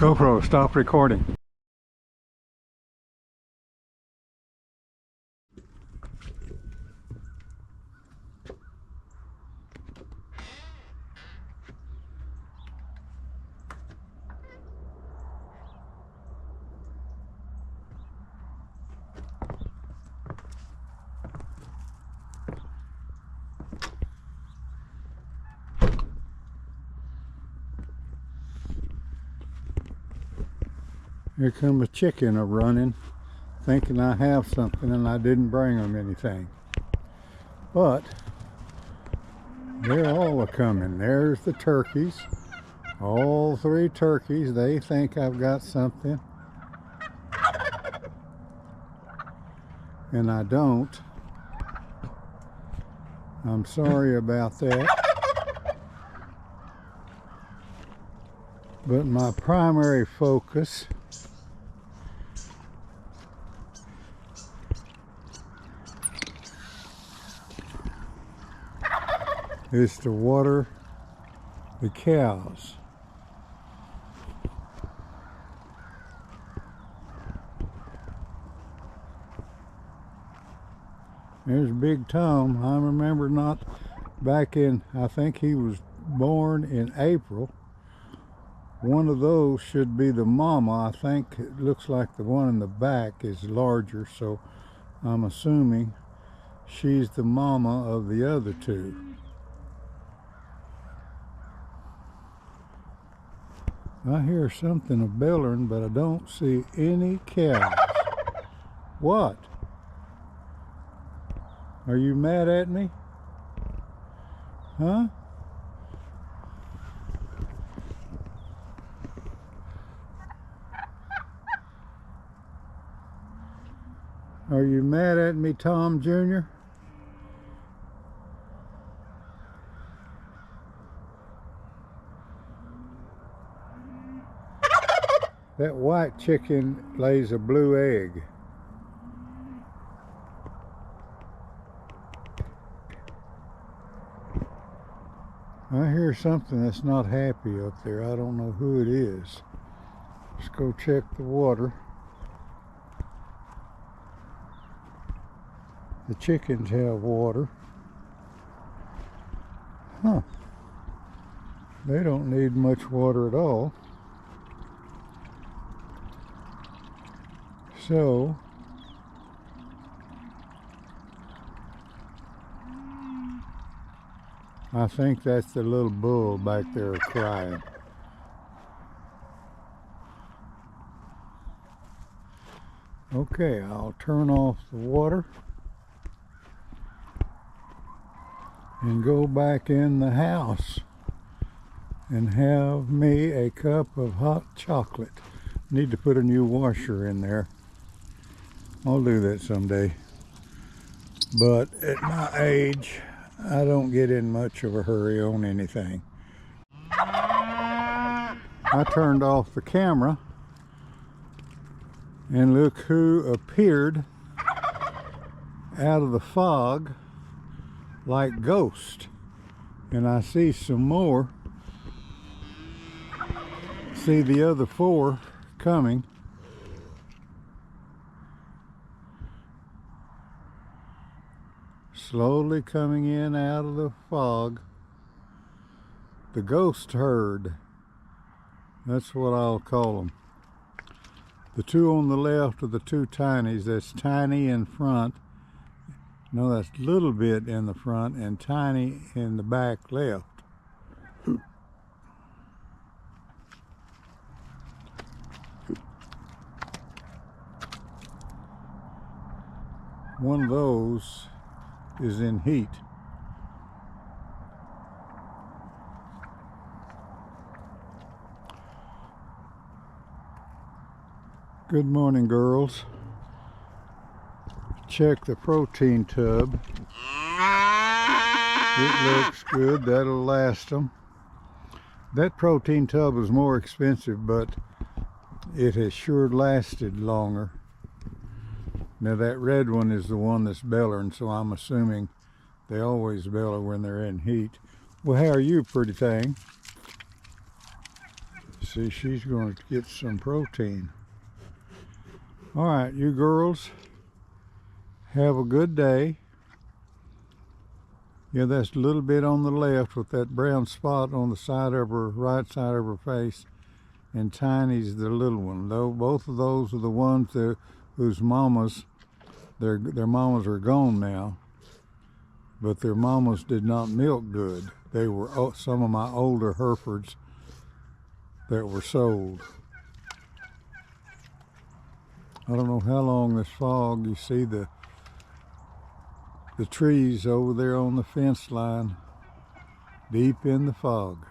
GoPro, stop recording. Here come a chicken a-running, thinking I have something and I didn't bring them anything. But they're all a-coming. There's the turkeys. All three turkeys, they think I've got something. And I don't. I'm sorry about that. But my primary focus is to water the cows. There's Big Tom. I remember not back in, I think he was born in April. One of those should be the mama. I think it looks like the one in the back is larger, so I'm assuming she's the mama of the other two. I hear something a-bellering, but I don't see any cows. What? Are you mad at me? Huh? Are you mad at me, Tom Jr.? That white chicken lays a blue egg. I hear something that's not happy up there. I don't know who it is. Let's go check the water. The chickens have water. Huh. They don't need much water at all. So, I think that's the little bull back there crying. Okay, I'll turn off the water and go back in the house and have me a cup of hot chocolate. Need to put a new washer in there. I'll do that someday. But at my age, I don't get in much of a hurry on anything. I turned off the camera and look who appeared out of the fog like ghost. And I see some more. See the other four coming. Slowly coming in out of the fog. The ghost herd. That's what I'll call them. The two on the left are the two tinies. That's Tiny in front. No, that's little bit in the front and Tiny in the back left. One of those is in heat. Good morning, girls. Check the protein tub. It looks good. That'll last them. That protein tub was more expensive, but it has sure lasted longer. Now that red one is the one that's bellering, so I'm assuming they always beller when they're in heat. Well, how are you, pretty thing? See, she's going to get some protein. All right, you girls, have a good day. Yeah, that's a little bit on the left with that brown spot on the side of her, right side of her face. And Tiny's the little one. Though both of those are the ones that, whose mamas, their mamas are gone now. But their mamas did not milk good. They were some of my older Herefords that were sold. I don't know how long this fog, you see the trees over there on the fence line, deep in the fog.